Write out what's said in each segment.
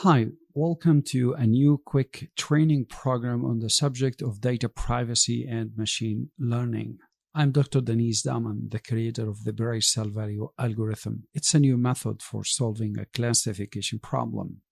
Hi, welcome to a new quick training program on the subject of data privacy and machine learning. I'm Dr. Denise Dahman, the creator of the Brace Cell Value algorithm. It's a new method for solving a classification problem.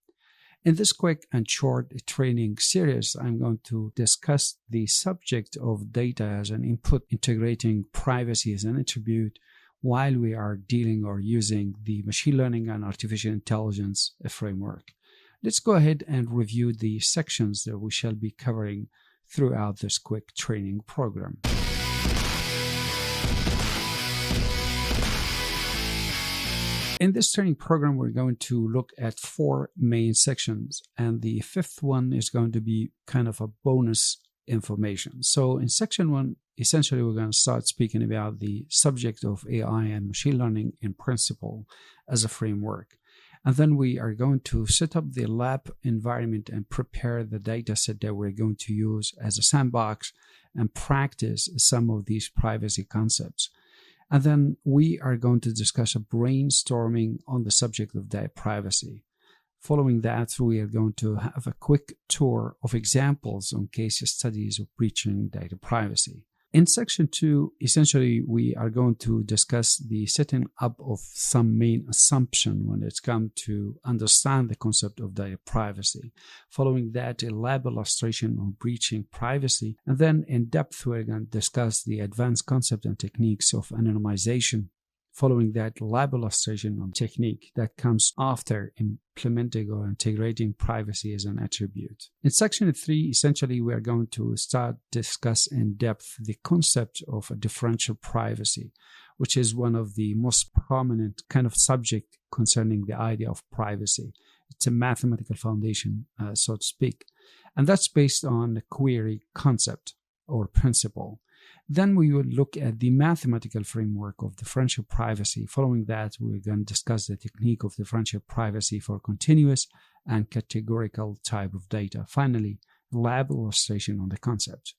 In this quick and short training series, I'm going to discuss the subject of data as an input, integrating privacy as an attribute while we are dealing or using the machine learning and artificial intelligence framework. Let's go ahead and review the sections that we shall be covering throughout this quick training program. In this training program, we're going to look at 4 main sections, and the 5th one is going to be kind of a bonus information. So in section 1, essentially we're going to start speaking about the subject of AI and machine learning in principle as a framework. And then we are going to set up the lab environment and prepare the data set that we're going to use as a sandbox and practice some of these privacy concepts. And then we are going to discuss a brainstorming on the subject of data privacy. Following that, we are going to have a quick tour of examples on case studies of breaching data privacy. In section 2, essentially, we are going to discuss the setting up of some main assumption when it's come to understand the concept of data privacy. Following that, a lab illustration on breaching privacy. And then in depth, we're going to discuss the advanced concept and techniques of anonymization. Following that, lab illustration on technique that comes after implementing or integrating privacy as an attribute. In section 3, essentially, we are going to start discuss in depth the concept of a differential privacy, which is one of the most prominent kind of subject concerning the idea of privacy. It's a mathematical foundation, so to speak. And that's based on the query concept or principle. Then we will look at the mathematical framework of differential privacy. Following that, we're going to discuss the technique of differential privacy for continuous and categorical type of data. Finally, lab illustration on the concept.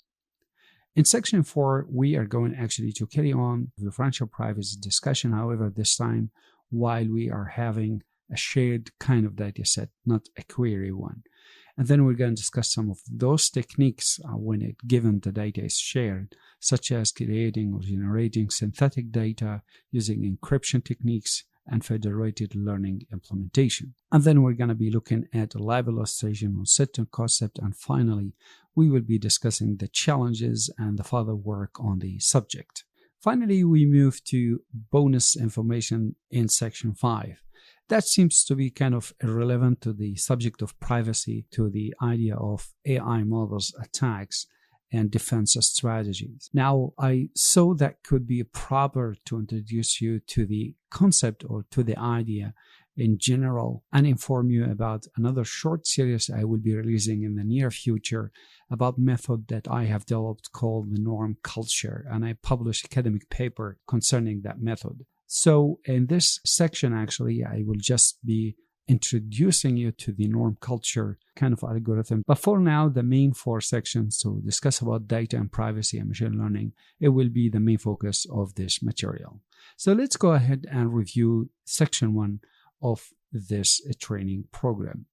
In section 4, we are going actually to carry on the differential privacy discussion. However, this time while we are having a shared kind of data set, not a query one. And then we're going to discuss some of those techniques when given the data is shared, such as creating or generating synthetic data using encryption techniques and federated learning implementation. And then we're going to be looking at a lab illustration on certain concept. And finally, we will be discussing the challenges and the further work on the subject. Finally, we move to bonus information in section 5. That seems to be kind of irrelevant to the subject of privacy, to the idea of AI models, attacks, and defense strategies. Now, I saw that could be proper to introduce you to the concept or to the idea in general and inform you about another short series I will be releasing in the near future about method that I have developed called the norm culture, and I published academic paper concerning that method. So in this section, actually, I will just be introducing you to the norm culture kind of algorithm. But for now, the main 4 sections to discuss about data and privacy and machine learning, it will be the main focus of this material. So let's go ahead and review section 1 of this training program.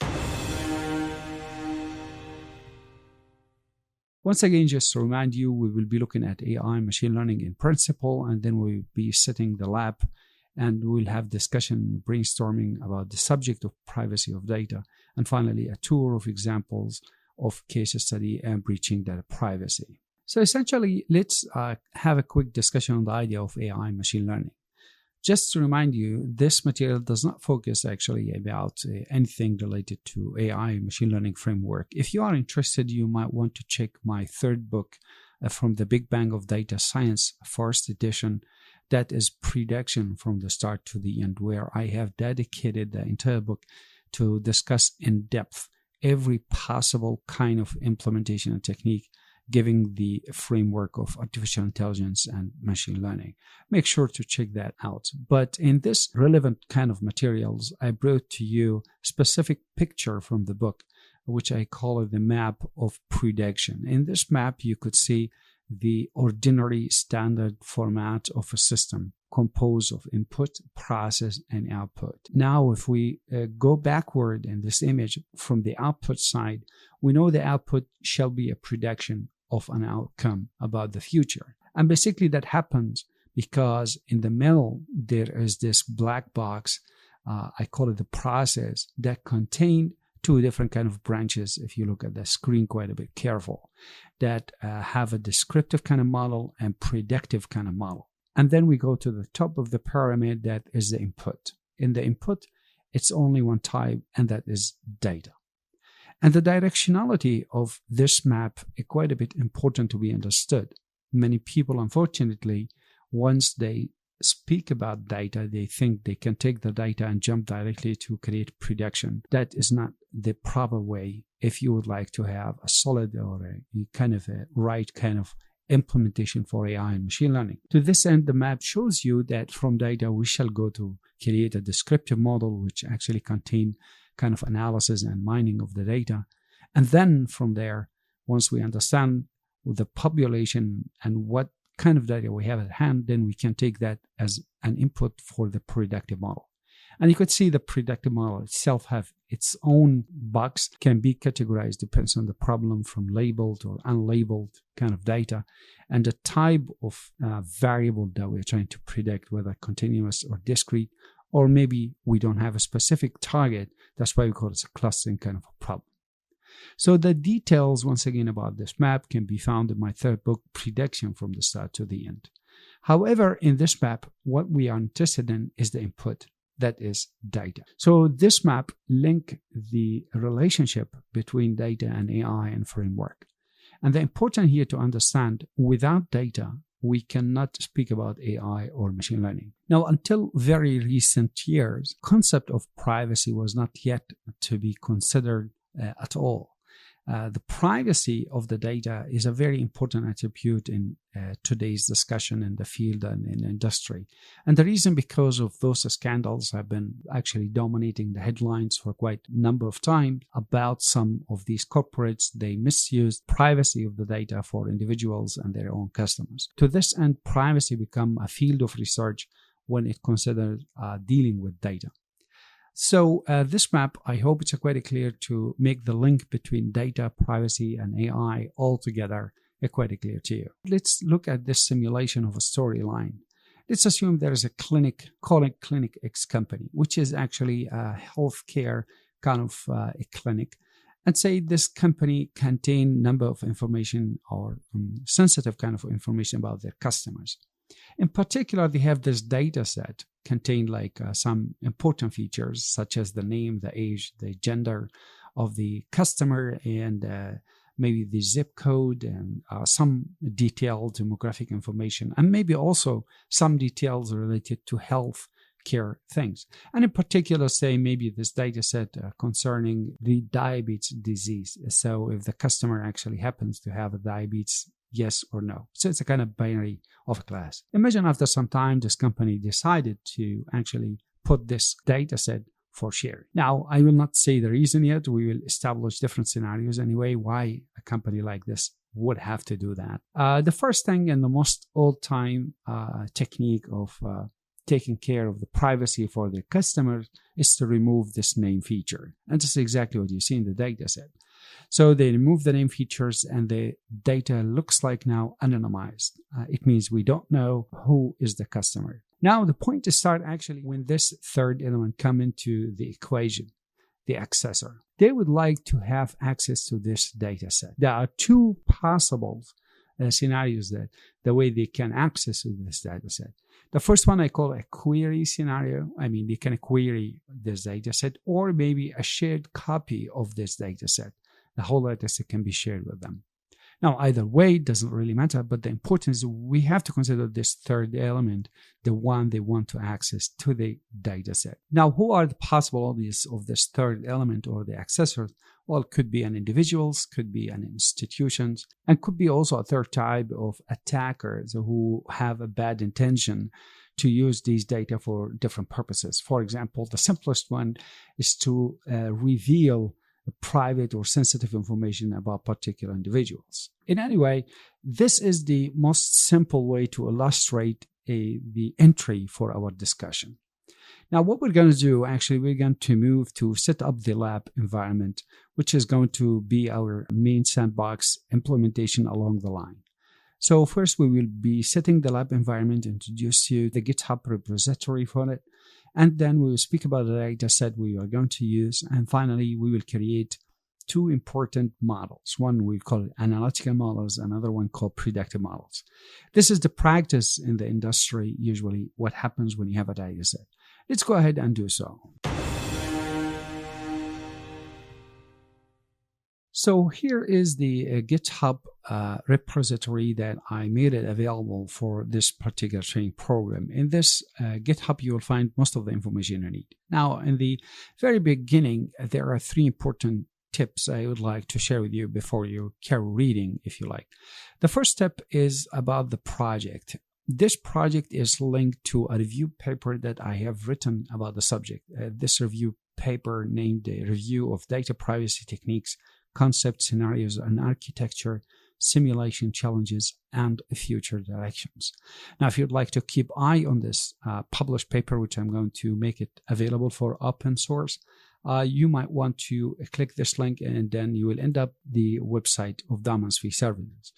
Once again, just to remind you, we will be looking at AI and machine learning in principle, and then we'll be setting the lab, and we'll have discussion, brainstorming about the subject of privacy of data, and finally a tour of examples of case study and breaching data privacy. So essentially, let's have a quick discussion on the idea of AI and machine learning. Just to remind you, this material does not focus actually about anything related to AI and machine learning framework. If you are interested, you might want to check my 3rd book from the Big Bang of Data Science, 1st edition. That is prediction from the start to the end, where I have dedicated the entire book to discuss in depth every possible kind of implementation and technique giving the framework of artificial intelligence and machine learning. Make sure to check that out. But in this relevant kind of materials, I brought to you a specific picture from the book, which I call it the map of prediction. In this map, you could see the ordinary standard format of a system composed of input, process, and output. Now, if we go backward in this image from the output side, we know the output shall be a prediction of an outcome about the future. And basically that happens because in the middle, there is this black box, I call it the process, that contain two different kind of branches, if you look at the screen quite a bit careful, that have a descriptive kind of model and predictive kind of model. And then we go to the top of the pyramid, that is the input. In the input, it's only one type, and that is data. And the directionality of this map is quite a bit important to be understood. Many people, unfortunately, once they speak about data, they think they can take the data and jump directly to create prediction. That is not the proper way if you would like to have a solid or a kind of a right kind of implementation for AI and machine learning. To this end, the map shows you that from data, we shall go to create a descriptive model, which actually contain kind of analysis and mining of the data. And then from there, once we understand the population and what kind of data we have at hand, then we can take that as an input for the predictive model. And you could see the predictive model itself have its own box, can be categorized, depends on the problem, from labeled or unlabeled kind of data, and the type of variable that we're trying to predict, whether continuous or discrete, or maybe we don't have a specific target. That's why we call it a clustering kind of a problem. So the details, once again, about this map can be found in my third book, Prediction from the Start to the End. However, in this map, what we are interested in is the input, that is data. So this map links the relationship between data and AI and framework. And the important here to understand, without data, we cannot speak about AI or machine learning. Now, until very recent years, concept of privacy was not yet to be considered at all. The privacy of the data is a very important attribute in today's discussion in the field and in industry. And the reason, because of those scandals have been actually dominating the headlines for quite a number of times about some of these corporates. They misused privacy of the data for individuals and their own customers. To this end, privacy become a field of research when it considers dealing with data. So this map, I hope it's quite clear to make the link between data, privacy, and AI all together quite clear to you. Let's look at this simulation of a storyline. Let's assume there is a clinic, call it Clinic X company, which is actually a healthcare kind of a clinic. And say this company contain number of information or sensitive kind of information about their customers. In particular, they have this data set contain like some important features such as the name, the age, the gender of the customer, and maybe the zip code, and some detailed demographic information, and maybe also some details related to health care things. And in particular, say maybe this data set concerning the diabetes disease. So if the customer actually happens to have a diabetes, yes or no. So it's a kind of binary of a class. Imagine after some time, this company decided to actually put this data set for sharing. Now, I will not say the reason yet. We will establish different scenarios anyway, why a company like this would have to do that. The first thing and the most old-time technique of taking care of the privacy for their customers is to remove this name feature. And this is exactly what you see in the data set. So they remove the name features and the data looks like now anonymized. It means we don't know who is the customer. Now the point to start actually when this third element come into the equation, the accessor. They would like to have access to this data set. There are two possible scenarios that the way they can access this data set. The first one I call a query scenario. I mean, they can query this data set or maybe a shared copy of this data set. The whole data set can be shared with them. Now, either way, it doesn't really matter, but the importance is we have to consider this third element, the one they want to access to the data set. Now, who are the possibilities of this third element or the accessors? Well, it could be an individuals, could be an institutions, and could be also a third type of attackers who have a bad intention to use these data for different purposes. For example, the simplest one is to reveal private or sensitive information about particular individuals. In any way, this is the most simple way to illustrate the entry for our discussion. Now, what we're going to do, actually, we're going to move to set up the lab environment, which is going to be our main sandbox implementation along the line. So first, we will be setting the lab environment, introduce you the GitHub repository for it, and then we will speak about the data set we are going to use. And finally, we will create two important models. One we call it analytical models, another one called predictive models. This is the practice in the industry, usually what happens when you have a data set. Let's go ahead and do so. So here is the GitHub repository that I made it available for this particular training program. In this GitHub, you will find most of the information you need. Now, in the very beginning, there are three important tips I would like to share with you before you carry reading, if you like. The first step is about the project. This project is linked to a review paper that I have written about the subject. This review paper named the Review of Data Privacy Techniques, Concept, Scenarios, and Architecture, Simulation Challenges, and Future Directions. Now, if you'd like to keep eye on this published paper, which I'm going to make it available for open source, you might want to click this link, and then you will end up the website of DAHMAN'S Phi Services.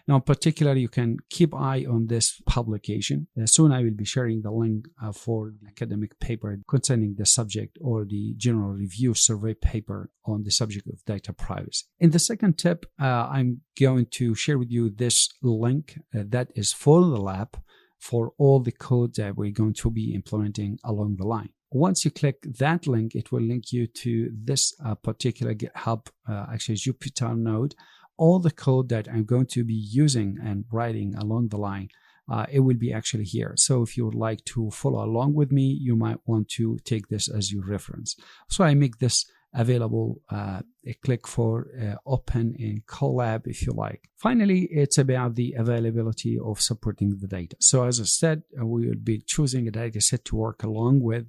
Now, in particular, you can keep eye on this publication. Soon I will be sharing the link for the academic paper concerning the subject, or the general review survey paper on the subject of data privacy. In the second tip, I'm going to share with you this link that is for the lab for all the code that we're going to be implementing along the line. Once you click that link, it will link you to this particular GitHub, actually Jupyter node. All the code that I'm going to be using and writing along the line, it will be actually here. So if you would like to follow along with me, you might want to take this as your reference. So I make this available. Click for open in collab if you like. Finally, it's about the availability of supporting the data. So as I said, we will be choosing a data set to work along with,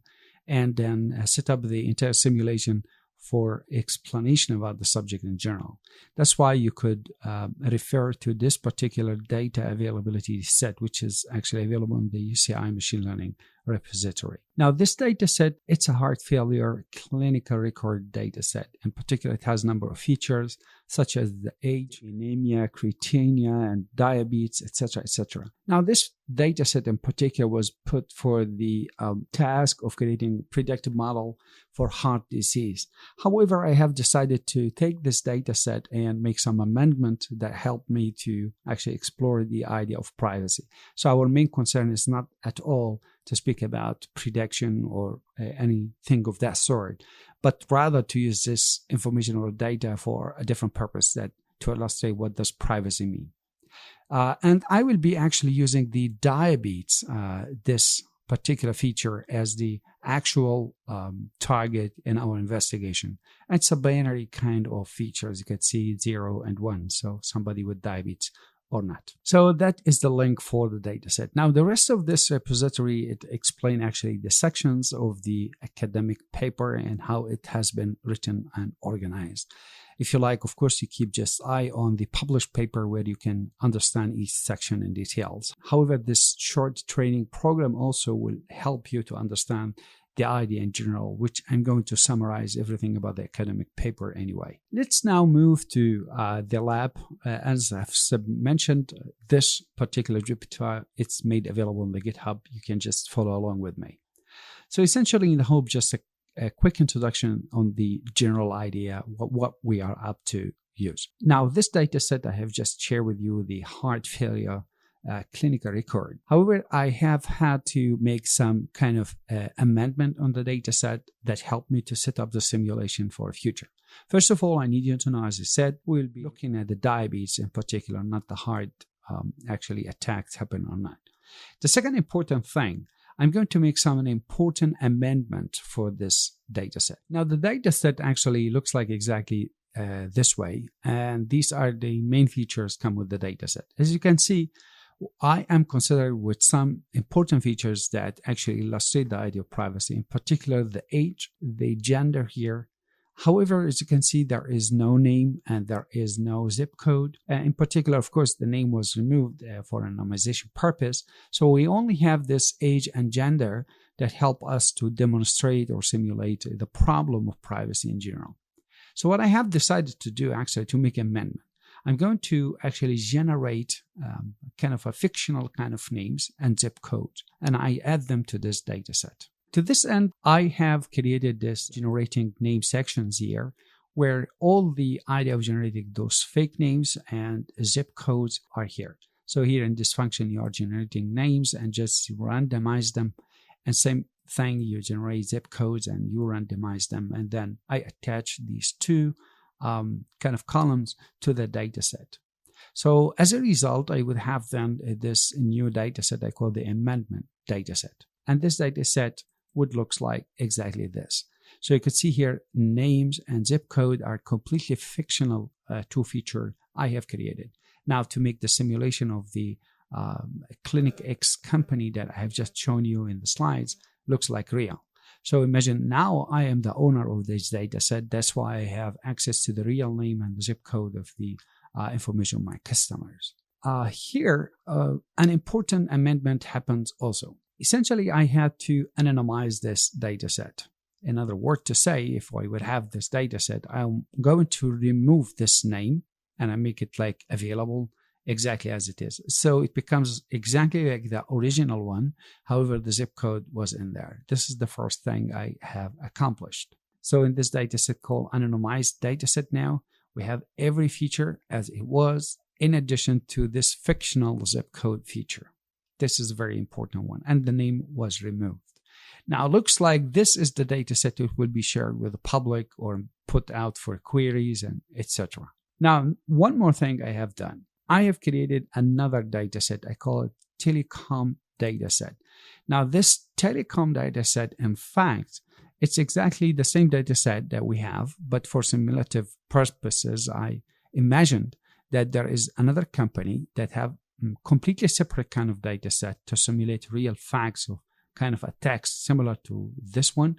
and then set up the entire simulation for explanation about the subject in general. That's why you could refer to this particular data availability set, which is actually available in the UCI machine learning repository. Now, this data set, it's a heart failure clinical record data set. In particular, it has a number of features such as the age, anemia, creatinine, and diabetes, etc., etc. Now, this data set in particular was put for the task of creating a predictive model for heart disease. However, I have decided to take this data set and make some amendment that helped me to actually explore the idea of privacy. So our main concern is not at all to speak about prediction or anything of that sort, but rather to use this information or data for a different purpose, that to illustrate what does privacy mean. And I will be actually using the diabetes, this particular feature, as the actual target in our investigation. It's a binary kind of feature, as you can see, 0 and 1. So somebody with diabetes or not. So that is the link for the dataset. Now, the rest of this repository, it explains actually the sections of the academic paper and how it has been written and organized. If you like, of course, you keep just eye on the published paper where you can understand each section in details. However, this short training program also will help you to understand the idea in general, which I'm going to summarize everything about the academic paper anyway. Let's now move to the lab. As I've mentioned, this particular Jupyter, it's made available on the GitHub. You can just follow along with me. So essentially, in the hope, just a quick introduction on the general idea, what we are up to use. Now, this data set I have just shared with you, the heart failure clinical record. However, I have had to make some kind of amendment on the data set that helped me to set up the simulation for the future. First of all, I need you to know, as I said, we'll be looking at the diabetes in particular, not the heart actually attacks happen or not. The second important thing, I'm going to make some important amendment for this data set. Now, the data set actually looks like exactly this way, and these are the main features come with the data set. As you can see, I am considering with some important features that actually illustrate the idea of privacy, in particular the age, the gender here, However, as you can see, there is no name and there is no zip code. In particular, of course, the name was removed for anonymization purpose. So we only have this age and gender that help us to demonstrate or simulate the problem of privacy in general. So what I have decided to do actually to make an amendment, I'm going to actually generate kind of a fictional kind of names and zip codes, and I add them to this data set. To this end, I have created this generating name sections here where all the idea of generating those fake names and zip codes are here. So here in this function, you are generating names and just randomize them. And same thing, you generate zip codes and you randomize them. And then I attach these two kind of columns to the data set. So as a result, I would have then this new data set I call the amendment data set. And this data set would look like exactly this. So you could see here names and zip code are completely fictional two feature I have created. Now to make the simulation of the Clinic X company that I have just shown you in the slides looks like real. So imagine now I am the owner of this data set. That's why I have access to the real name and the zip code of the information of my customers. Here, an important amendment happens also. Essentially, I had to anonymize this data set. In other words, to say, if I would have this data set, I'm going to remove this name and I make it like available exactly as it is. So it becomes exactly like the original one. However, the zip code was in there. This is the first thing I have accomplished. So in this data set called anonymized data set now, we have every feature as it was, in addition to this fictional zip code feature. This is a very important one, and the name was removed. Now, it looks like this is the data set that will be shared with the public or put out for queries and etc. Now, one more thing I have done. I have created another data set. I call it telecom data set. Now, this telecom data set, in fact, it's exactly the same data set that we have, but for simulative purposes, I imagined that there is another company that have completely separate kind of data set to simulate real facts of kind of a text similar to this one.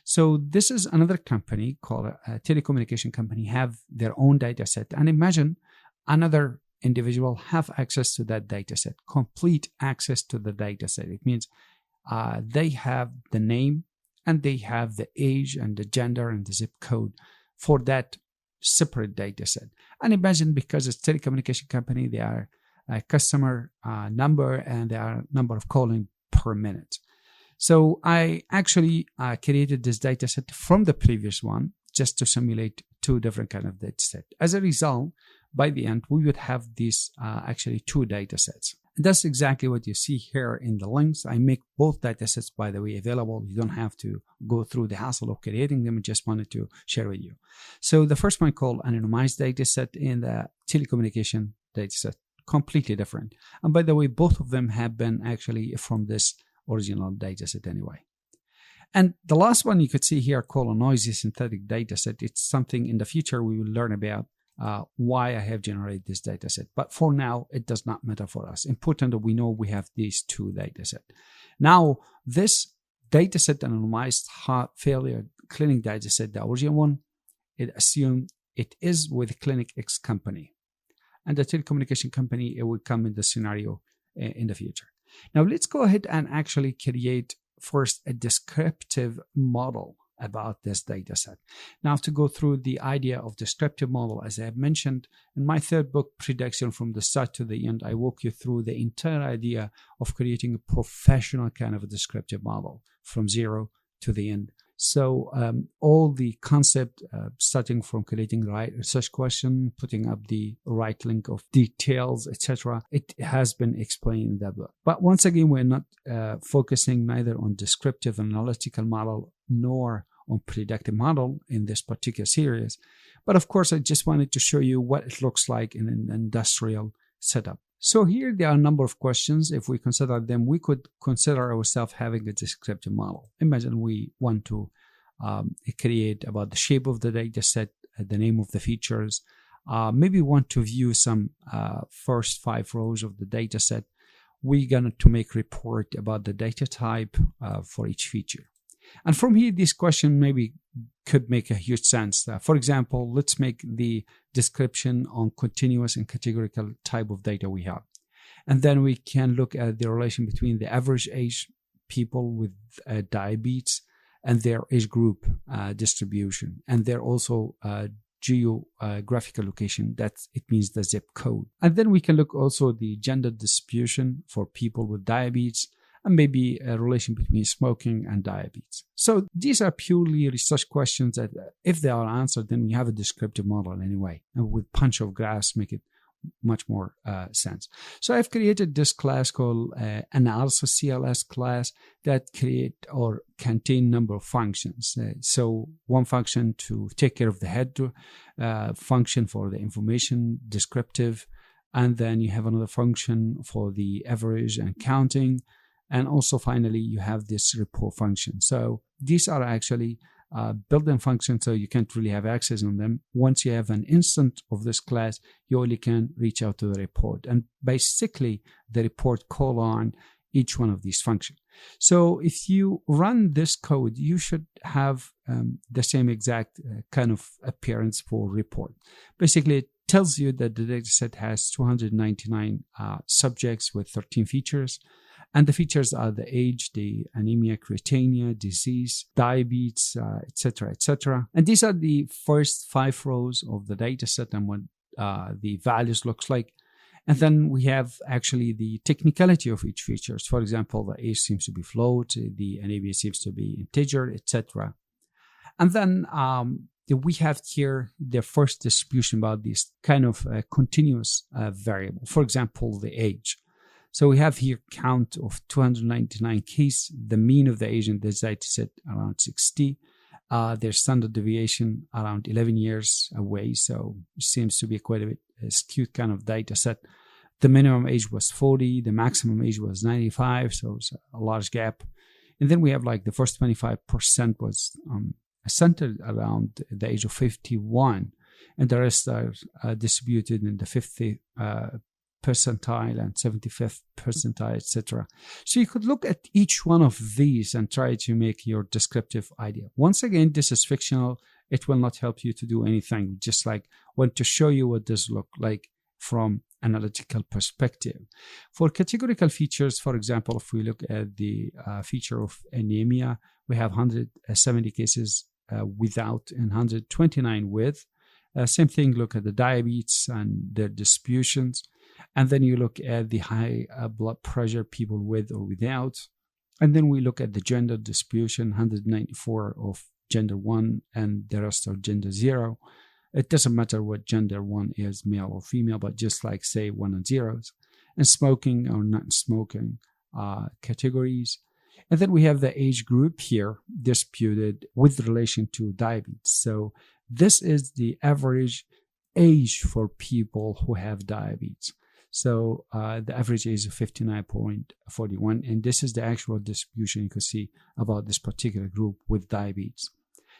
So this is another company called a telecommunication company, have their own data set. And imagine another individual have access to that data set, complete access to the data set. It means they have the name and they have the age and the gender and the zip code for that separate data set. And imagine because it's a telecommunication company, they are a customer number and there are number of calling per minute. So I actually created this data set from the previous one just to simulate two different kind of data set. As a result, by the end, we would have these actually two data sets. And that's exactly what you see here in the links. I make both data sets, by the way, available. You don't have to go through the hassle of creating them. I just wanted to share with you. So the first one called anonymized data set in the telecommunication data set, completely different. And by the way, both of them have been actually from this original data set anyway. And the last one you could see here called a noisy synthetic data set. It's something in the future we will learn about why I have generated this data set. But for now, it does not matter for us. Important that we know we have these two data sets. Now, this data set anonymized heart failure clinic data set, the original one, it assumed it is with Clinic X company. And the telecommunication company, it will come in the scenario in the future. Now, let's go ahead and actually create first a descriptive model about this data set. Now, to go through the idea of descriptive model, as I have mentioned in my third book, Prediction from the Start to the End, I walk you through the entire idea of creating a professional kind of a descriptive model from zero to the end. So all the concept, starting from creating the right research question, putting up the right link of details, etc., it has been explained in that book. But once again, we're not focusing neither on descriptive analytical model nor on predictive model in this particular series. But of course, I just wanted to show you what it looks like in an industrial setup. So here there are a number of questions. If we consider them, we could consider ourselves having a descriptive model. Imagine we want to create about the shape of the data set, the name of the features. Maybe want to view some first 5 rows of the data set. We're going to make report about the data type for each feature. And from here, this question maybe could make a huge sense. For example, let's make the description on continuous and categorical type of data we have. And then we can look at the relation between the average age people with diabetes and their age group distribution. And they're also geographical location, that it means the zip code. And then we can look also the gender distribution for people with diabetes, and maybe a relation between smoking and diabetes. So these are purely research questions that if they are answered, then we have a descriptive model anyway, and with bunch of graphs make it much more sense. So I've created this class called analysis CLS class that create or contain number of functions. So one function to take care of the head, function for the information descriptive, and then you have another function for the average and counting. And also finally, you have this report function. So these are actually built-in functions, so you can't really have access on them. Once you have an instance of this class, you only can reach out to the report. And basically, the report call on each one of these functions. So if you run this code, you should have the same exact kind of appearance for report. Basically, it tells you that the dataset has 299 subjects with 13 features. And the features are the age, the anemia, creatinine, disease, diabetes, etc., etc. And these are the first 5 rows of the data set and what the values looks like. And then we have actually the technicality of each features. For example, the age seems to be float, the anemia seems to be integer, etc. And then we have here the first distribution about this kind of continuous variable. For example, the age. So we have here count of 299 cases, the mean of the age in this data set around 60, their standard deviation around 11 years away, so it seems to be quite a bit skewed kind of data set. The minimum age was 40, the maximum age was 95, so it's a large gap. And then we have like the first 25% was centered around the age of 51, and the rest are distributed in the 50th percentile and 75th percentile, etc. So you could look at each one of these and try to make your descriptive idea. Once again, this is fictional. It will not help you to do anything. Just like want to show you what this look like from analytical perspective. For categorical features, for example, if we look at the feature of anemia, we have 170 cases without and 129 with. Same thing, look at the diabetes and their distributions. And then you look at the high blood pressure, people with or without. And then we look at the gender distribution, 194 of gender 1 and the rest are gender 0. It doesn't matter what gender 1 is, male or female, but just like say 1 and 0s. And smoking or not smoking categories. And then we have the age group here disputed with relation to diabetes. So this is the average age for people who have diabetes. So the average age is 59.41, and this is the actual distribution you can see about this particular group with diabetes.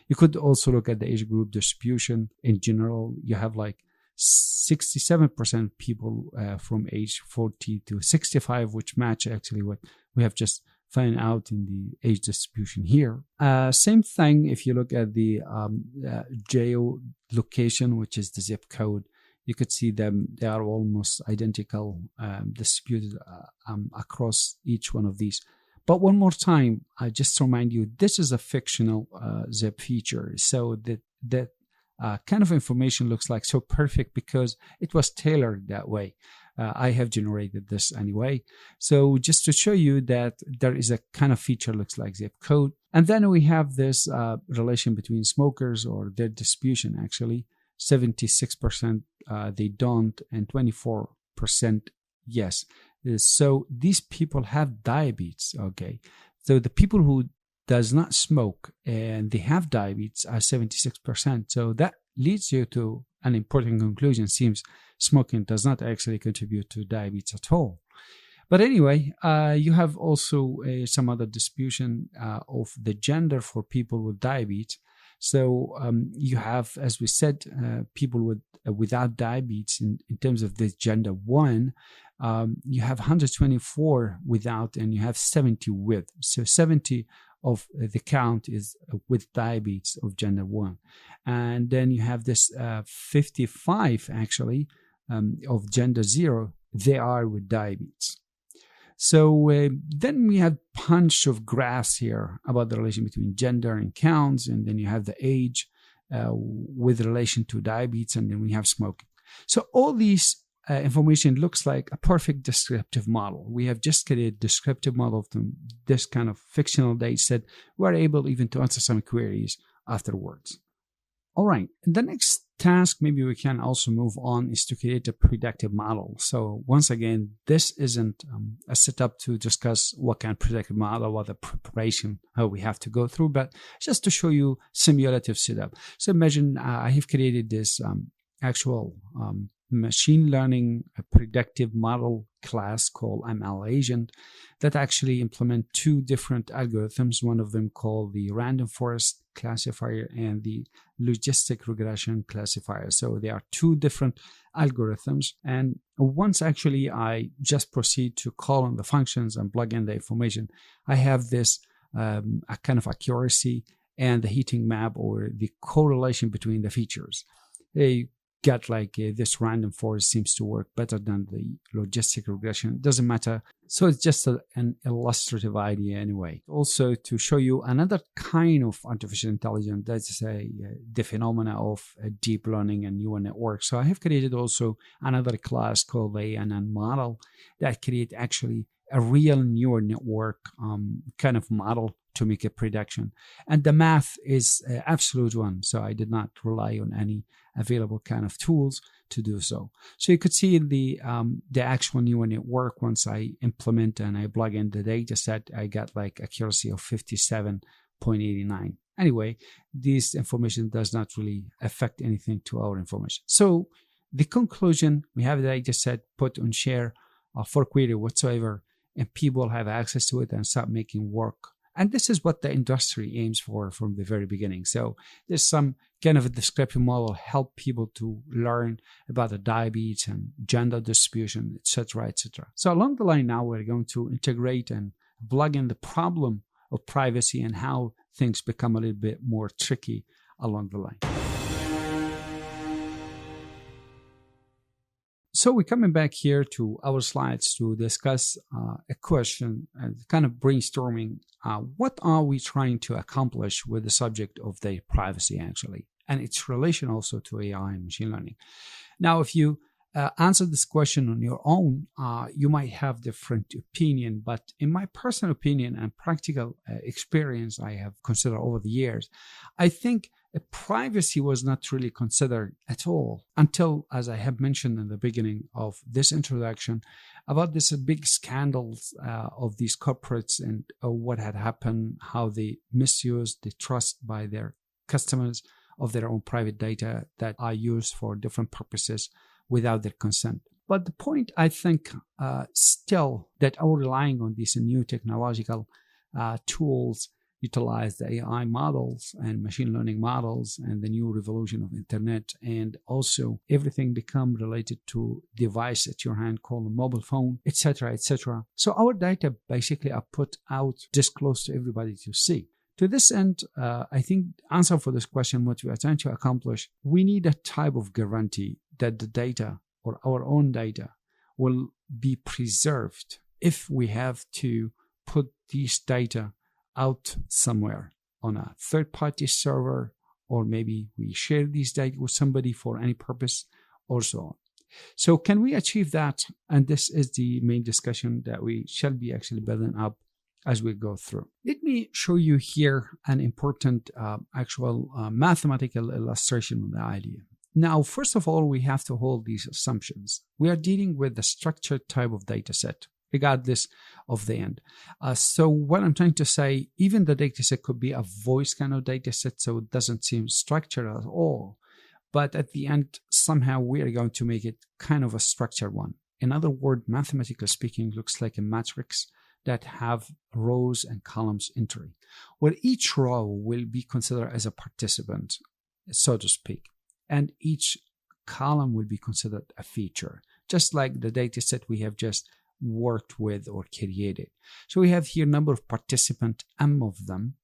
You could also look at the age group distribution in general. You have like 67% people from age 40 to 65, which match actually what we have just found out in the age distribution here. Same thing if you look at the geolocation, which is the zip code. You could see them, they are almost identical, distributed across each one of these. But one more time, just to remind you, this is a fictional zip feature. So that kind of information looks like so perfect because it was tailored that way. I have generated this anyway. So just to show you that there is a kind of feature looks like zip code. And then we have this relation between smokers or their distribution actually. 76% they don't, and 24% yes. So these people have diabetes, okay? So the people who does not smoke and they have diabetes are 76%. So that leads you to an important conclusion. Seems smoking does not actually contribute to diabetes at all. But anyway, you have also some other distribution of the gender for people with diabetes. So you have, as we said, people with without diabetes in terms of this gender 1, you have 124 without and you have 70 with. So 70 of the count is with diabetes of gender 1. And then you have this 55 actually of gender 0, they are with diabetes. So then we have a bunch of graphs here about the relation between gender and counts, and then you have the age with relation to diabetes, and then we have smoking. So all these information looks like a perfect descriptive model. We have just created a descriptive model of this kind of fictional data set. We're able even to answer some queries afterwards. All right, the next task maybe we can also move on is to create a predictive model. So once again, this isn't a setup to discuss what kind of predictive model, what the preparation we have to go through, but just to show you simulative setup. So imagine I have created this actual machine learning predictive model class called ML agent that actually implement two different algorithms, one of them called the random forest classifier and the logistic regression classifier. So they are two different algorithms, and once actually I just proceed to call on the functions and plug in the information, I have this a kind of accuracy and the heating map or the correlation between the features. They get like this random forest seems to work better than the logistic regression. It doesn't matter. So it's just an illustrative idea anyway. Also to show you another kind of artificial intelligence, that's the phenomena of deep learning and neural networks. So I have created also another class called the ANN model that create actually a real neural network kind of model to make a prediction. And the math is absolute one. So I did not rely on any available kind of tools to do so. So you could see in the actual neural network, once I implement and I plug in the data set, I got like accuracy of 57.89. Anyway, this information does not really affect anything to our information. So the conclusion, we have the data set put on share for query whatsoever, and people have access to it and start making work. And this is what the industry aims for from the very beginning. So there's some kind of a descriptive model help people to learn about the diabetes and gender distribution, etc., etc. So along the line now, we're going to integrate and plug in the problem of privacy and how things become a little bit more tricky along the line. So we're coming back here to our slides to discuss a question, kind of brainstorming. What are we trying to accomplish with the subject of data privacy actually, and its relation also to AI and machine learning? Now, if you answer this question on your own, you might have different opinion, but in my personal opinion and practical experience I have considered over the years, I think privacy was not really considered at all until, as I have mentioned in the beginning of this introduction, about this big scandals of these corporates and what had happened, how they misused the trust by their customers of their own private data that are used for different purposes without their consent. But the point, I think, still that our relying on these new technological tools, utilize the AI models and machine learning models and the new revolution of internet, and also everything become related to device at your hand called a mobile phone, etc., etc. So our data basically are put out just close to everybody to see. To this end, I think answer for this question, what we are trying to accomplish, we need a type of guarantee that the data or our own data will be preserved if we have to put these data out somewhere on a third-party server, or maybe we share these data with somebody for any purpose or so on. So can we achieve that? And this is the main discussion that we shall be actually building up as we go through. Let me show you here an important actual mathematical illustration of the idea. Now, first of all, we have to hold these assumptions. We are dealing with the structured type of data set, regardless of the end. So what I'm trying to say, even the data set could be a voice kind of data set, so it doesn't seem structured at all. But at the end, somehow we are going to make it kind of a structured one. In other words, mathematically speaking, looks like a matrix that have rows and columns entry, where each row will be considered as a participant, so to speak, and each column will be considered a feature. Just like the data set we have just worked with or created. So we have here number of participants, M of them,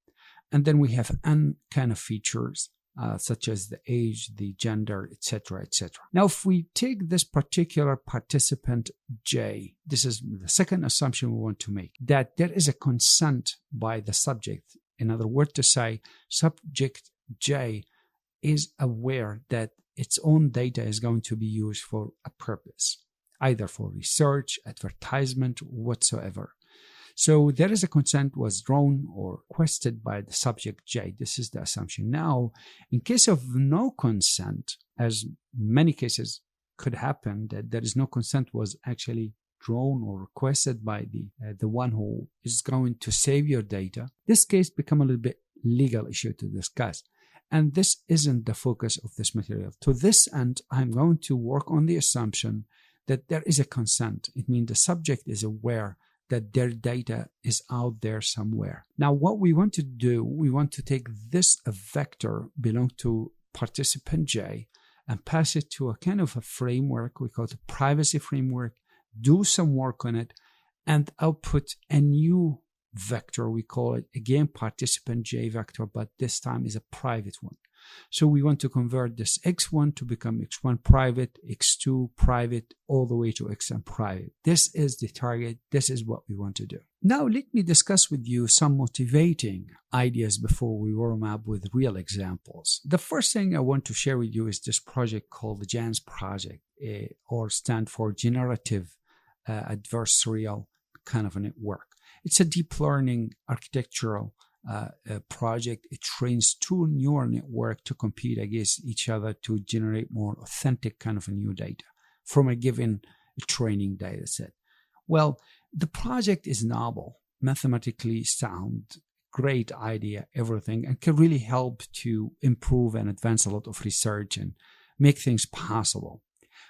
and then we have N kind of features, such as the age, the gender, etc., etc. Now, if we take this particular participant J, this is the second assumption we want to make, that there is a consent by the subject. In other words, to say subject J is aware that its own data is going to be used for a purpose, either for research, advertisement, whatsoever. So there is a consent was drawn or requested by the subject J. This is the assumption. Now, in case of no consent, as many cases could happen, that there is no consent was actually drawn or requested by the one who is going to save your data, this case become a little bit legal issue to discuss. And this isn't the focus of this material. To this end, I'm going to work on the assumption that there is a consent. It means the subject is aware that their data is out there somewhere. Now, what we want to do, we want to take this vector belong to participant J and pass it to a kind of a framework. We call it a privacy framework, do some work on it, and output a new vector. We call it, again, participant J vector, but this time is a private one. So we want to convert this X1 to become X1 private, X2 private, all the way to Xn private. This is the target. This is what we want to do. Now, let me discuss with you some motivating ideas before we warm up with real examples. The first thing I want to share with you is this project called the DAHMAN'S project, or stand for Generative Adversarial kind of a network. It's a deep learning architectural project. It trains two neural networks to compete against each other to generate more authentic kind of a new data from a given training data set. Well, the project is novel, mathematically sound, great idea, everything, and can really help to improve and advance a lot of research and make things possible.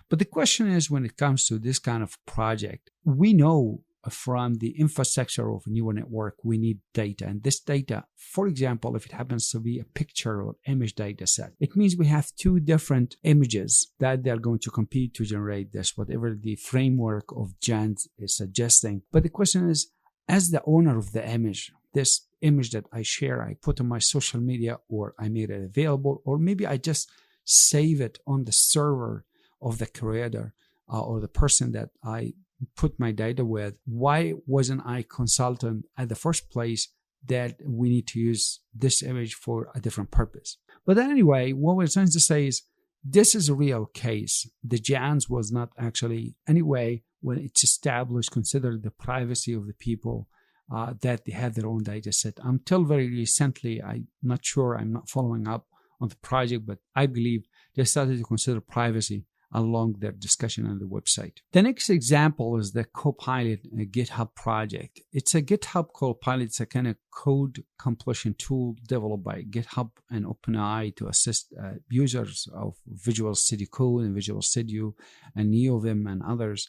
But the question is, when it comes to this kind of project, we know from the infrastructure of a neural network, we need data. And this data, for example, if it happens to be a picture or image data set, it means we have two different images that they're going to compete to generate this, whatever the framework of GANs is suggesting. But the question is, as the owner of the image, this image that I share, I put on my social media, or I made it available, or maybe I just save it on the server of the creator or the person that I put my data with. Why wasn't I consulted at the first place that we need to use this image for a different purpose? But anyway, what we're trying to say is this is a real case. The GANs was not actually, anyway, when it's established, considered the privacy of the people that they have their own data set. Until very recently, I'm not sure, I'm not following up on the project, but I believe they started to consider privacy along their discussion on the website. The next example is the Copilot GitHub project. It's a GitHub Copilot. It's a kind of code completion tool developed by GitHub and OpenAI to assist users of Visual Studio Code and Visual Studio and NeoVim and others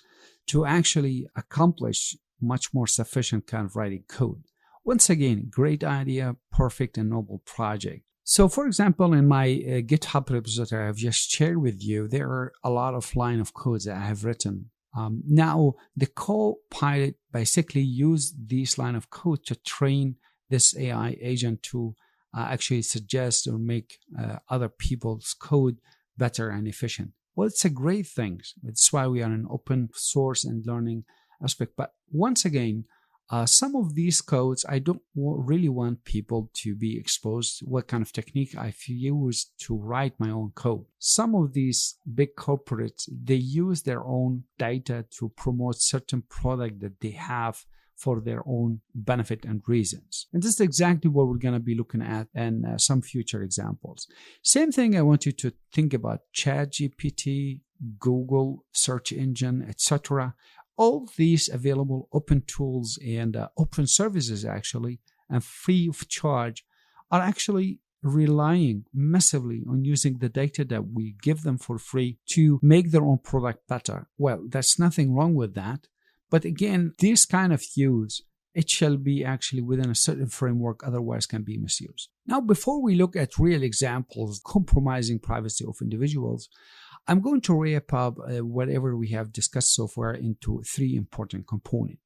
to actually accomplish much more sufficient kind of writing code. Once again, great idea, perfect and noble project. So, for example, in my GitHub repository I've just shared with you, there are a lot of line of codes that I have written. Now, the Copilot basically used this line of code to train this AI agent to actually suggest or make other people's code better and efficient. Well, it's a great thing. That's why we are an open source and learning aspect. But once again, some of these codes, I don't really want people to be exposed to what kind of technique I've used to write my own code. Some of these big corporates, they use their own data to promote certain product that they have for their own benefit and reasons. And this is exactly what we're going to be looking at in some future examples. Same thing, I want you to think about ChatGPT, Google search engine, etc. All these available open tools and open services actually, and free of charge, are actually relying massively on using the data that we give them for free to make their own product better. Well, there's nothing wrong with that. But again, this kind of use, it shall be actually within a certain framework, otherwise can be misused. Now, before we look at real examples compromising privacy of individuals, I'm going to wrap up whatever we have discussed so far into three important components.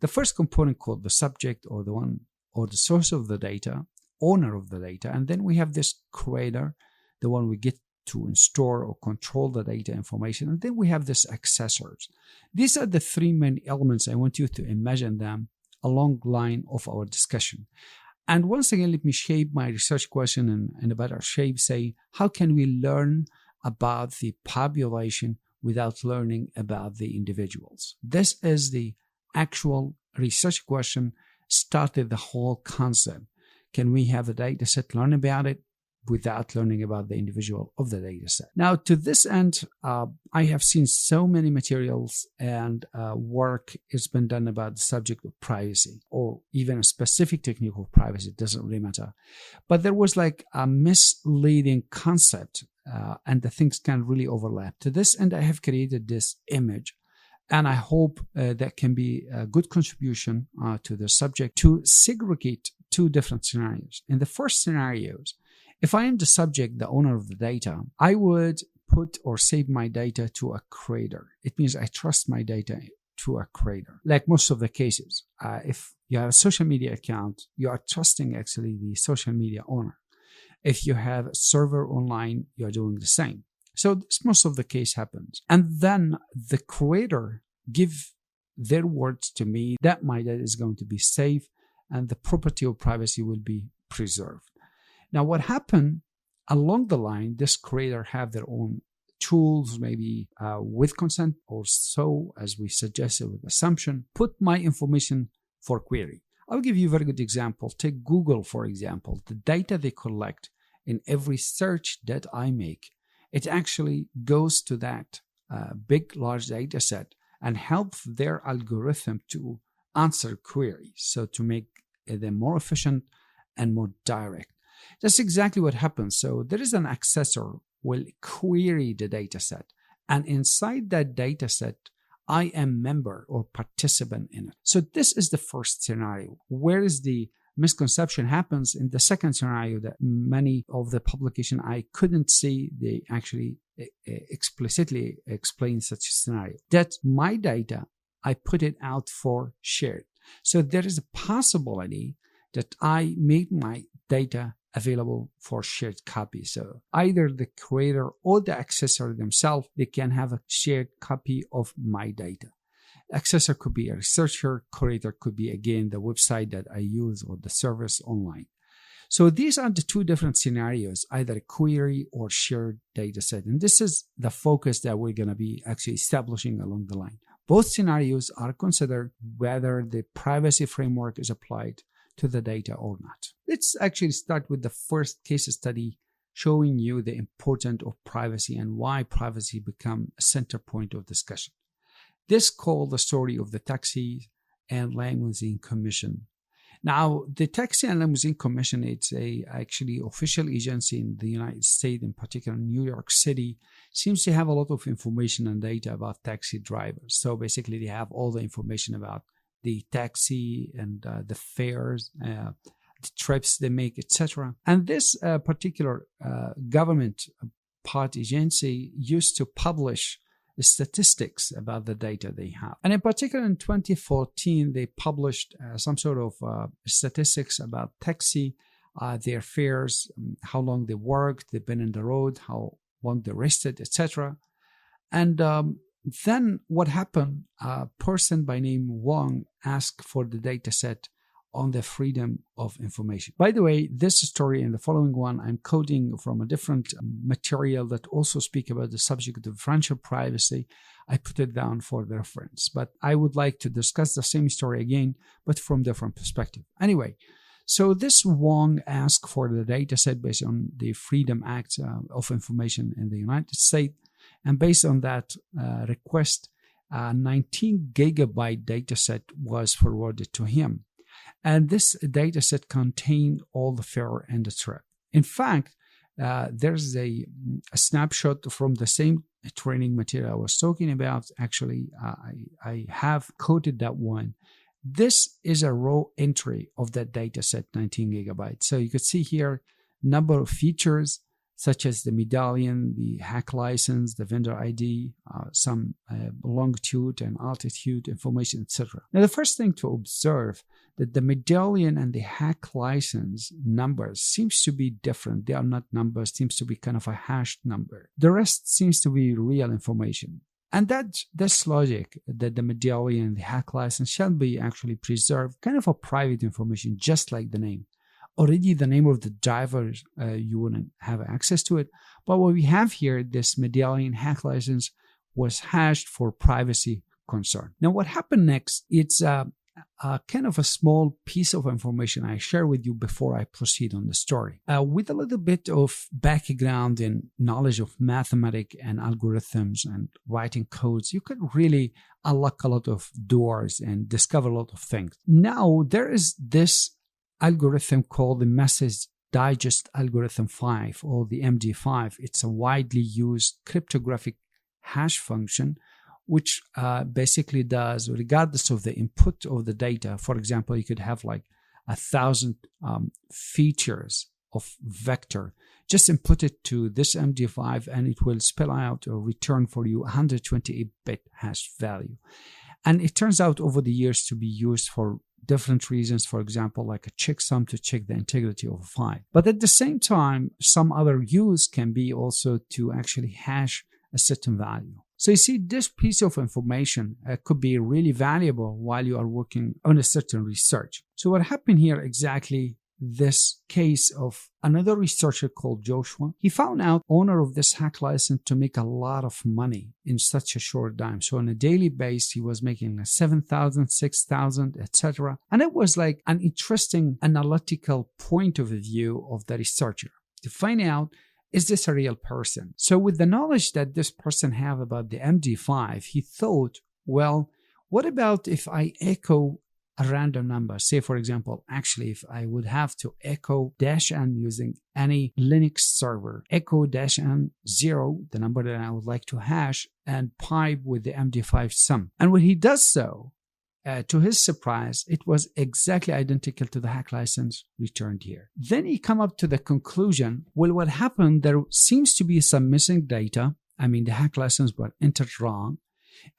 The first component called the subject, or the one or the source of the data, owner of the data, and then we have this creator, the one we get to store or control the data information, and then we have this accessors. These are the three main elements. I want you to imagine them along the line of our discussion. And once again, let me shape my research question in a better shape, say, how can we learn about the population without learning about the individuals? This is the actual research question, started the whole concept. Can we have a data set, learn about it, without learning about the individual of the data set? Now, to this end, I have seen so many materials and work has been done about the subject of privacy, or even a specific technique of privacy. It doesn't really matter. But there was like a misleading concept, and the things can really overlap. To this end, I have created this image, and I hope that can be a good contribution to the subject to segregate two different scenarios. In the first scenarios, if I am the subject, the owner of the data, I would put or save my data to a creator. It means I trust my data to a creator. Like most of the cases, if you have a social media account, you are trusting actually the social media owner. If you have a server online, you are doing the same. So this most of the case happens. And then the creator give their words to me that my data is going to be safe and the property of privacy will be preserved. Now, what happened along the line, this creator have their own tools, maybe with consent or so, as we suggested with assumption, put my information for query. I'll give you a very good example. Take Google, for example. The data they collect in every search that I make, it actually goes to that big, large data set and helps their algorithm to answer queries, so to make them more efficient and more direct. That's exactly what happens. So there is an accessor will query the data set, and inside that data set, I am member or participant in it. So this is the first scenario. Where is the misconception happens in the second scenario that many of the publication I couldn't see, they actually explicitly explain such a scenario. That my data, I put it out for shared. So there is a possibility that I make my data available for shared copy. So either the creator or the accessor themselves, they can have a shared copy of my data. Accessor could be a researcher, creator could be, again, the website that I use or the service online. So these are the two different scenarios, either a query or shared data set. And this is the focus that we're going to be actually establishing along the line. Both scenarios are considered whether the privacy framework is applied to the data or not. Let's actually start with the first case study showing you the importance of privacy and why privacy become a center point of discussion. This called the story of the Taxi and Limousine Commission. Now, the Taxi and Limousine Commission, it's a actually official agency in the United States, in particular New York City, seems to have a lot of information and data about taxi drivers. So basically, they have all the information about the taxi and the fares, the trips they make, etc. And this particular government part agency used to publish statistics about the data they have. And in particular, in 2014, they published some sort of statistics about taxi, their fares, how long they worked, they've been on the road, how long they rested, etc. And then what happened, a person by name Wong asked for the data set on the freedom of information. By the way, this story and the following one, I'm quoting from a different material that also speak about the subject of financial privacy. I put it down for the reference, but I would like to discuss the same story again, but from different perspective. Anyway, so this Wong asked for the data set based on the Freedom Act of Information in the United States. And based on that request, a 19 gigabyte data set was forwarded to him. And this data set contained all the fare and the trip. In fact, there's a snapshot from the same training material I was talking about. Actually, I have quoted that one. This is a raw entry of that data set, 19 gigabytes. So you could see here, number of features, such as the medallion, the hack license, the vendor ID, some longitude and altitude information, etc. Now, the first thing to observe that the medallion and the hack license numbers seems to be different. They are not numbers, seems to be kind of a hashed number. The rest seems to be real information. And that's logic, that the medallion and the hack license shall be actually preserved, kind of a private information, just like the name. Already the name of the driver, you wouldn't have access to it. But what we have here, this medallion hack license was hashed for privacy concern. Now, what happened next, it's kind of a small piece of information I share with you before I proceed on the story. With a little bit of background and knowledge of mathematics and algorithms and writing codes, you could really unlock a lot of doors and discover a lot of things. Now, there is this algorithm called the Message Digest Algorithm 5, or the MD5. It's a widely used cryptographic hash function which basically does, regardless of the input of the data. For example, you could have like 1,000 features of vector. Just input it to this MD5 and it will spell out or return for you 128-bit hash value. And it turns out over the years to be used for different reasons, for example, like a checksum to check the integrity of a file. But at the same time, some other use can be also to actually hash a certain value. So you see, this piece of information could be really valuable while you are working on a certain research. So what happened here exactly, this case of another researcher called Joshua, he found out owner of this hack license to make a lot of money in such a short time. So on a daily basis, he was making like 7,000, 6,000, etc. And it was like an interesting analytical point of view of the researcher to find out, is this a real person? So with the knowledge that this person have about the MD5, he thought, well, what about if I echo a random number? Say, for example, actually, if I would have to echo -n using any Linux server, echo -n0, the number that I would like to hash, and pipe with the MD5 sum. And when he does so, to his surprise, it was exactly identical to the hack license returned here. Then he come up to the conclusion, well, what happened, there seems to be some missing data. I mean, the hack license was entered wrong.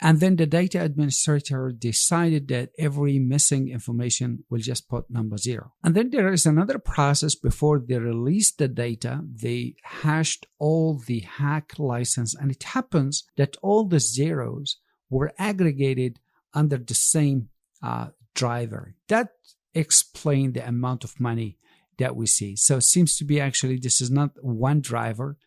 And then the data administrator decided that every missing information will just put number 0. And then there is another process before they released the data. They hashed all the hack license, and it happens that all the zeros were aggregated under the same driver. That explains the amount of money that we see. So it seems to be actually, this is not one driver.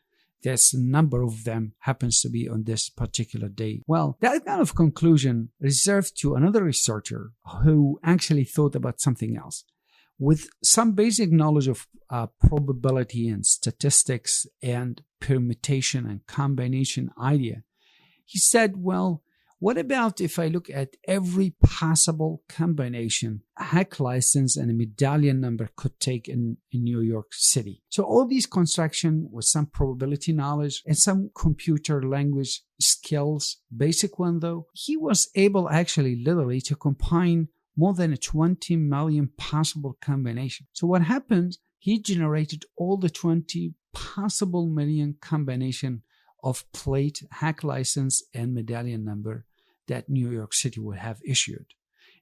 There's a number of them happens to be on this particular day. Well, that kind of conclusion reserved to another researcher who actually thought about something else. With some basic knowledge of probability and statistics and permutation and combination idea, he said, well, what about if I look at every possible combination a hack license and a medallion number could take in New York City? So all these construction with some probability knowledge and some computer language skills, basic one though, he was able actually literally to combine more than 20 million possible combinations. So what happened, he generated all the 20 possible million combination of plate, hack license, and medallion number that New York City would have issued.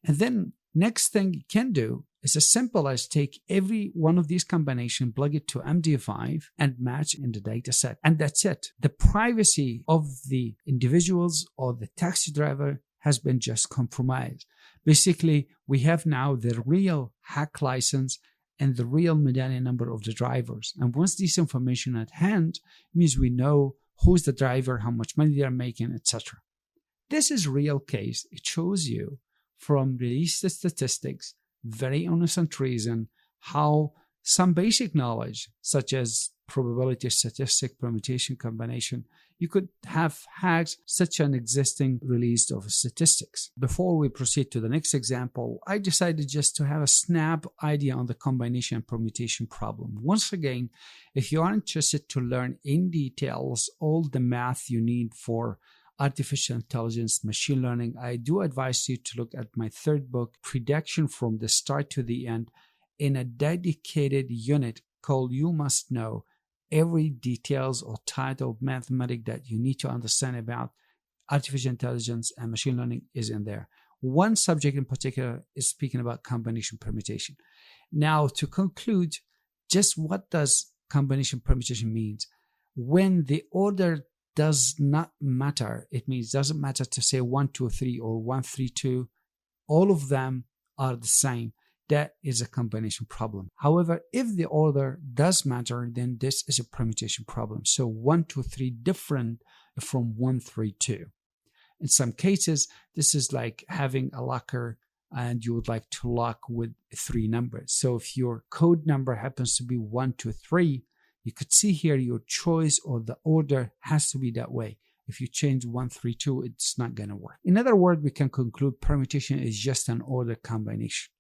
And then next thing you can do is as simple as take every one of these combinations, plug it to MD5, and match in the data set. And that's it. The privacy of the individuals or the taxi driver has been just compromised. Basically, we have now the real hack license and the real medallion number of the drivers. And once this information at hand, it means we know who's the driver, how much money they are making, etc. This is real case. It shows you from released statistics, very innocent reason, how some basic knowledge, such as probability, statistic, permutation, combination, you could have had such an existing release of statistics. Before we proceed to the next example, I decided just to have a snap idea on the combination and permutation problem. Once again, if you are interested to learn in details all the math you need for artificial intelligence, machine learning, I do advise you to look at my third book, Prediction from the Start to the End, in a dedicated unit called You Must Know every details or title of mathematics that you need to understand about artificial intelligence and machine learning is in there. One subject in particular is speaking about combination permutation. Now, to conclude, just what does combination permutation means? When the order does not matter, it means doesn't matter to say 1, 2, 3 or 1, 3, 2. All of them are the same. That is a combination problem. However, if the order does matter, then this is a permutation problem. So 1, 2, 3 different from 1, 3, 2. In some cases, this is like having a locker and you would like to lock with 3 numbers. So if your code number happens to be 1, 2, 3, you could see here your choice or the order has to be that way. If you change 1, 3, 2, it's not going to work. In other words, we can conclude permutation is just an order combination.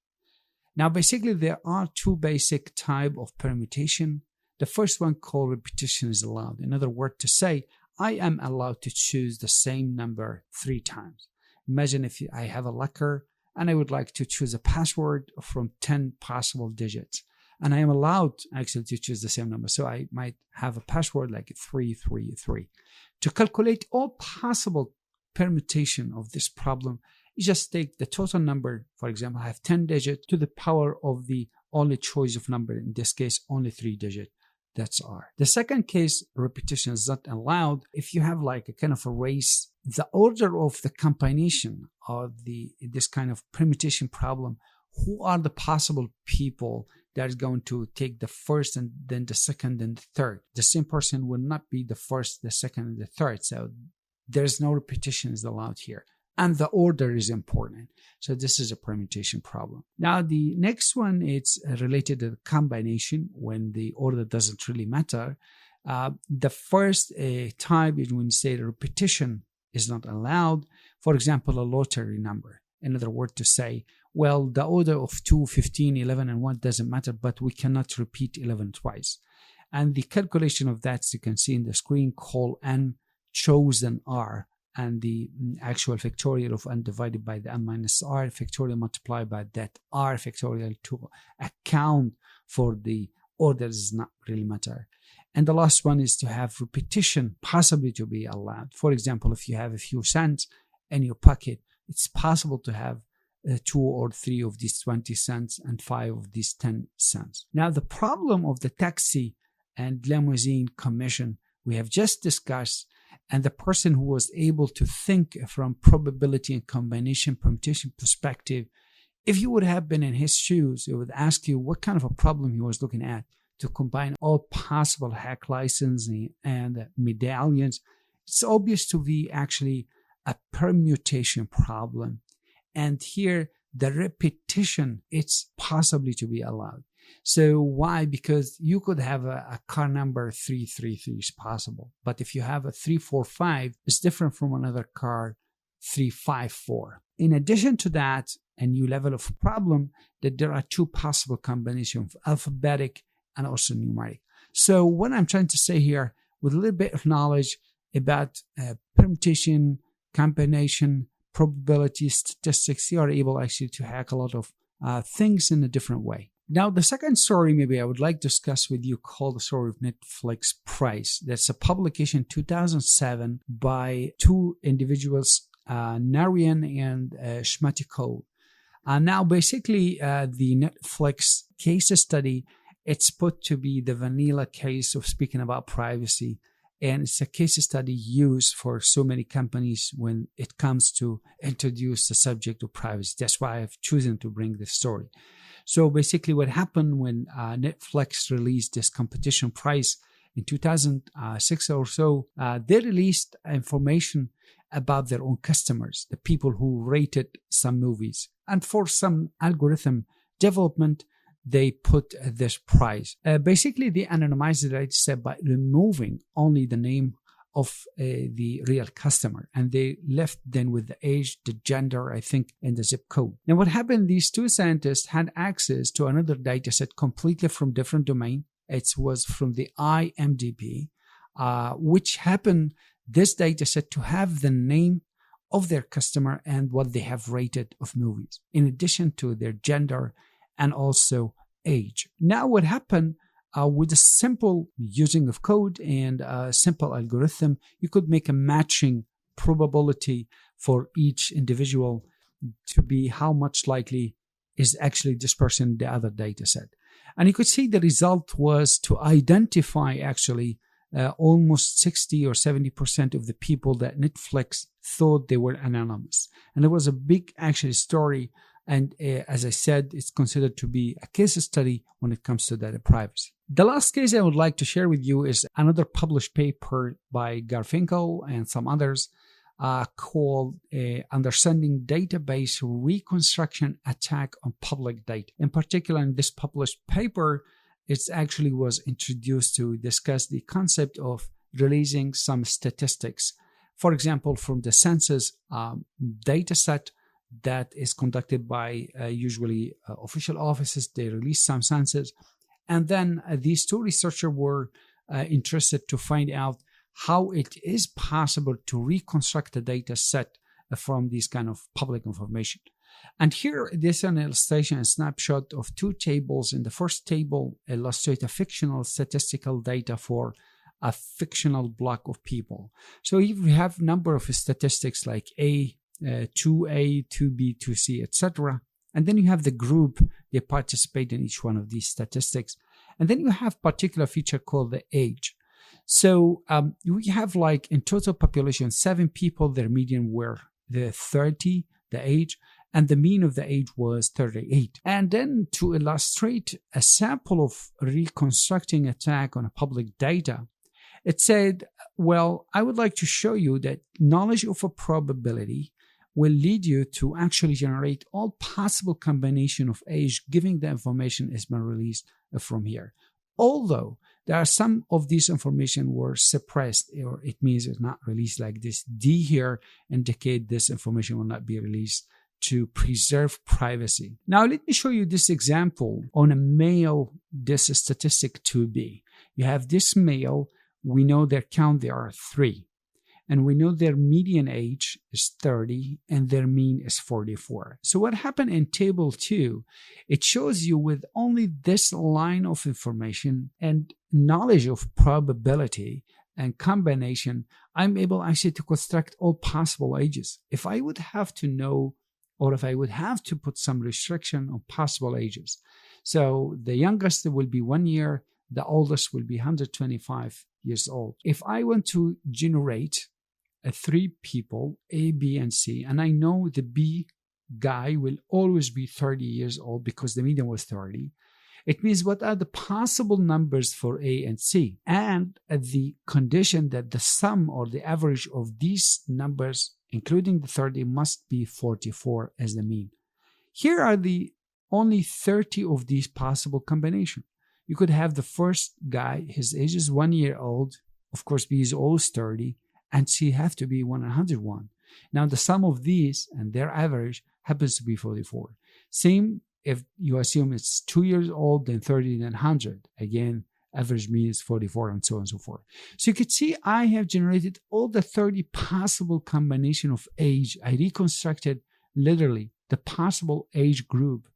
Now, basically, there are 2 basic types of permutation. The first one called repetition is allowed. In other words, to say, I am allowed to choose the same number 3 times. Imagine if I have a locker and I would like to choose a password from 10 possible digits. And I am allowed actually to choose the same number. So I might have a password like 333. To calculate all possible permutation of this problem, you just take the total number. For example, I have 10 digits to the power of the only choice of number. In this case, only 3 digits. That's R. The second case, repetition is not allowed. If you have like a kind of a race, the order of the combination of this kind of permutation problem, who are the possible people that is going to take the first and then the second and the third? The same person will not be the first, the second, and the third. So there's no repetition is allowed here. And the order is important. So this is a permutation problem. Now, the next one is related to the combination when the order doesn't really matter. The first type is when you say the repetition is not allowed. For example, a lottery number. In other words, to say, well, the order of 2, 15, 11, and 1 doesn't matter, but we cannot repeat 11 twice. And the calculation of that, as you can see in the screen, call n chosen r. And the actual factorial of n divided by the n minus r factorial multiplied by that r factorial to account for the order does not really matter. And the last one is to have repetition possibly to be allowed. For example, if you have a few cents in your pocket, it's possible to have 2 or 3 of these 20 cents and 5 of these 10 cents. Now, the problem of the taxi and limousine commission we have just discussed, and the person who was able to think from probability and combination permutation perspective, if you would have been in his shoes, it would ask you what kind of a problem he was looking at to combine all possible hack licensing and medallions. It's obvious to be actually a permutation problem. And here, the repetition, it's possibly to be allowed. So why? Because you could have a car number 333 is possible. But if you have a 345, it's different from another car 354. In addition to that, a new level of problem that there are 2 possible combinations of alphabetic and also numeric. So what I'm trying to say here, with a little bit of knowledge about permutation, combination, probability, statistics, you are able actually to hack a lot of things in a different way. Now, the second story maybe I would like to discuss with you called the story of Netflix price. That's a publication 2007 by 2 individuals, Narian and Shmatikov. Now, basically, the Netflix case study, it's put to be the vanilla case of speaking about privacy. And it's a case study used for so many companies when it comes to introduce the subject of privacy. That's why I've chosen to bring this story. So basically what happened when Netflix released this competition price in 2006 or so, they released information about their own customers, the people who rated some movies. And for some algorithm development, they put this price. Basically, they anonymized the data set by removing only the name of the real customer. And they left then with the age, the gender, I think, and the zip code. Now, what happened, these 2 scientists had access to another data set completely from different domain. It was from the IMDb, which happened, this data set, to have the name of their customer and what they have rated of movies, in addition to their gender and also age. Now, what happened, with a simple using of code and a simple algorithm, you could make a matching probability for each individual to be how much likely is actually this person in the other data set. And you could see the result was to identify actually almost 60 or 70% of the people that Netflix thought they were anonymous. And it was a big actually story. And as I said, it's considered to be a case study when it comes to data privacy. The last case I would like to share with you is another published paper by Garfinkel and some others called Understanding Database Reconstruction Attack on Public Data. In particular, in this published paper, it actually was introduced to discuss the concept of releasing some statistics. For example, from the census data set that is conducted by usually official offices, they release some census. And then these two researchers were interested to find out how it is possible to reconstruct a data set from this kind of public information. And here, this is an illustration, a snapshot of two tables. In the first table, illustrates a fictional statistical data for a fictional block of people. So if we have number of statistics like A, 2A, 2B, 2C, etc. And then you have the group, they participate in each one of these statistics. And then you have particular feature called the age. So we have like in total population, 7 people, their median were the 30, the age, and the mean of the age was 38. And then to illustrate a sample of reconstructing attack on a public data, it said, well, I would like to show you that knowledge of a probability will lead you to actually generate all possible combination of age given the information has been released from here. Although there are some of this information were suppressed, or it means it's not released, like this D here indicate this information will not be released to preserve privacy. Now let me show you this example on a male, this statistic 2B. You have this male, we know their count, there are 3. And we know their median age is 30 and their mean is 44. So what happened in table 2, it shows you with only this line of information and knowledge of probability and combination, I'm able actually to construct all possible ages. If I would have to know, or if I would have to put some restriction on possible ages. So the youngest will be 1 year, the oldest will be 125 years old. If I want to generate 3 people, A, B, and C, and I know the B guy will always be 30 years old because the median was 30. It means what are the possible numbers for A and C? And the condition that the sum or the average of these numbers, including the 30, must be 44 as the mean. Here are the only 30 of these possible combinations. You could have the first guy, his age is 1 year old. Of course, B is always 30. And C have to be 101. Now the sum of these and their average happens to be 44. Same if you assume it's 2 years old, then 30, then 100. Again, average mean is 44 and so on and so forth. So you can see I have generated all the 30 possible combination of age. I reconstructed literally the possible age group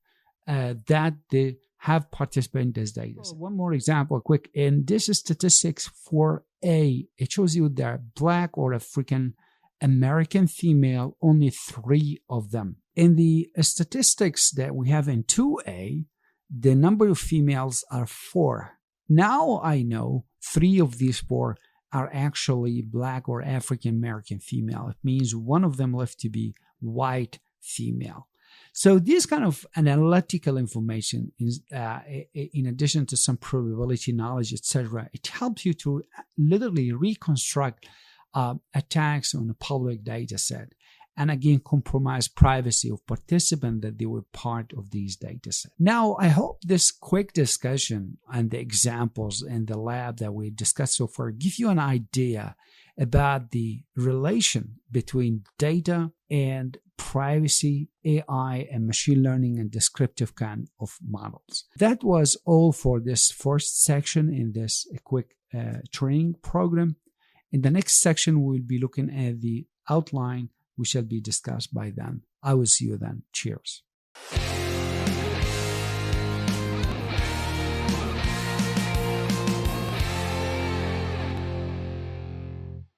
that they have participated in this data. One more example, quick. In this statistics for A, it shows you that Black or African American female, only 3 of them. In the statistics that we have in 2A, the number of females are 4. Now I know 3 of these 4 are actually Black or African American female. It means one of them left to be white female. So this kind of analytical information, in addition to some probability knowledge, etc., it helps you to literally reconstruct attacks on a public data set. And again, compromise privacy of participants that they were part of these data sets. Now, I hope this quick discussion and the examples in the lab that we discussed so far give you an idea about the relation between data and privacy, AI, and machine learning and descriptive kind of models. That was all for this first section in this quick training program. In the next section, we'll be looking at the outline, which shall be discussed by then. I will see you then. Cheers.